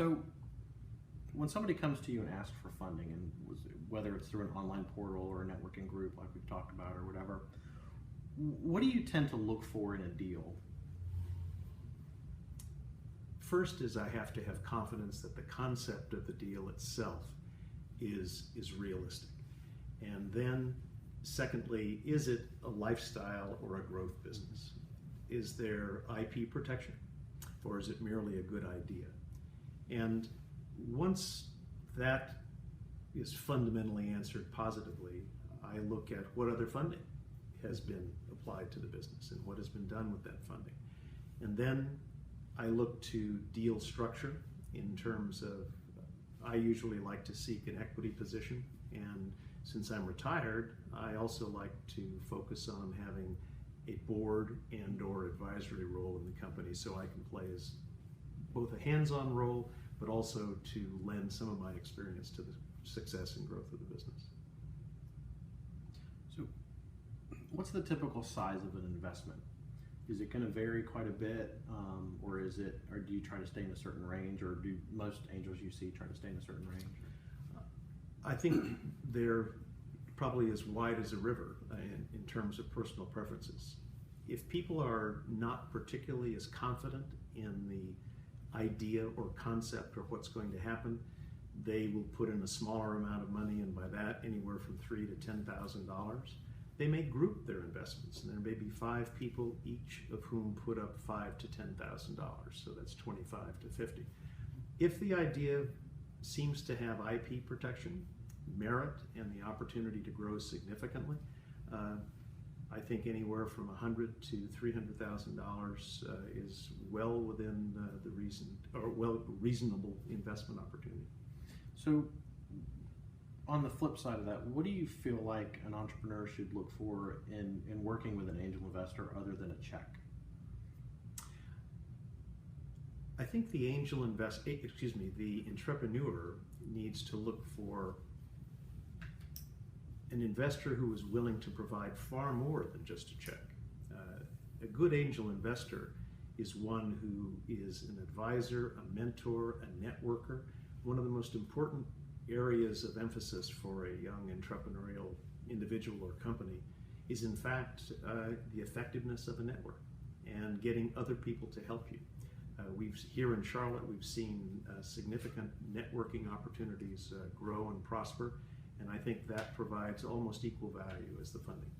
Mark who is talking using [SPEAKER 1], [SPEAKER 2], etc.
[SPEAKER 1] So when somebody comes to you and asks for funding, and whether it's through an online portal or a networking group like we've talked about or whatever, what do you tend to look for in a deal?
[SPEAKER 2] First is I have to have confidence that the concept of the deal itself is realistic. And then secondly, is it a lifestyle or a growth business? Is there IP protection, or is it merely a good idea? And once that is fundamentally answered positively, I look at what other funding has been applied to the business and what has been done with that funding. And then I look to deal structure in terms of, I usually like to seek an equity position, and since I'm retired, I also like to focus on having a board and or advisory role in the company, so I can play as both a hands-on role, but also to lend some of my experience to the success and growth of the business.
[SPEAKER 1] So what's the typical size of an investment? Is it going to vary quite a bit, or do you try to stay in a certain range, or do most angels you see try to stay in a certain range?
[SPEAKER 2] I think they're probably as wide as a river in terms of personal preferences. If people are not particularly as confident in the idea or concept or what's going to happen, they will put in a smaller amount of money, and by that anywhere from $3,000 to $10,000. They may group their investments, and there may be 5 people, each of whom put up $5,000 to $10,000, so that's $25,000 to $50,000. If the idea seems to have IP protection, merit, and the opportunity to grow significantly, I think anywhere from $100,000 to $300,000 is well within the reasonable investment opportunity.
[SPEAKER 1] So, on the flip side of that, what do you feel like an entrepreneur should look for in working with an angel investor other than a check?
[SPEAKER 2] I think the the entrepreneur needs to look for an investor who is willing to provide far more than just a check. A good angel investor is one who is an advisor, a mentor, a networker. One of the most important areas of emphasis for a young entrepreneurial individual or company is in fact the effectiveness of a network and getting other people to help you. Here in Charlotte, we've seen significant networking opportunities grow and prosper, and I think that provides almost equal value as the funding.